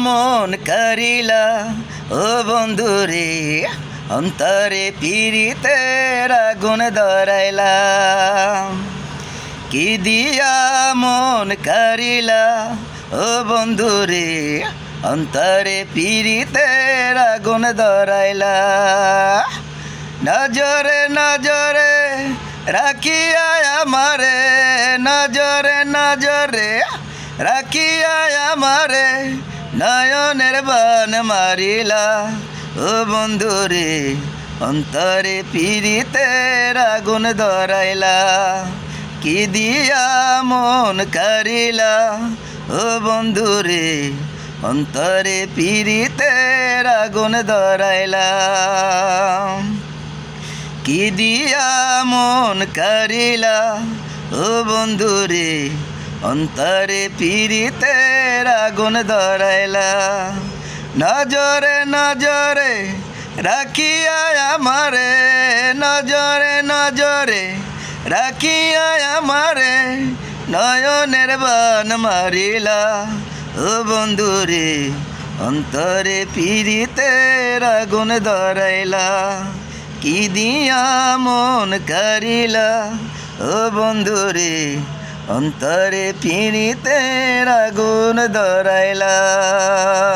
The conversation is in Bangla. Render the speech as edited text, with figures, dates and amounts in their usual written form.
মন করিলা ও বন্ধুরে অন্তরে পীড়িতের আগুন ধরাইলা কি দিয়া মন করিলা ও বন্ধুরে অন্তরে পীড়িতের আগুন ধরাইলা নজরে নজরে রাখিয়া আমারে নজরে নজরে রাখিয়া আমারে নয়নের বান মারিলা ও বন্ধুরে অন্তরে পীড়িতের আগুন ধরাইলা কি দিয়া মন করিলা ও বন্ধুরে অন্তরে পীড়িতের আগুন ধরাইলা কি দিয়া মন করিলা ও বন্ধুরে অন্তরে পীড়িতের আগুন ধরাইলা নজরে নজরে রাখিয়া আমারে নজরে নজরে রাখিয়া আমারে নয়নের বান মারিলা ও বন্ধুরে অন্তরে পীড়িতের আগুন ধরাইলা কি দিয়া মন করিলা ও বন্ধুরে অন্তরে পীড়িতের আগুন ধরাইলা।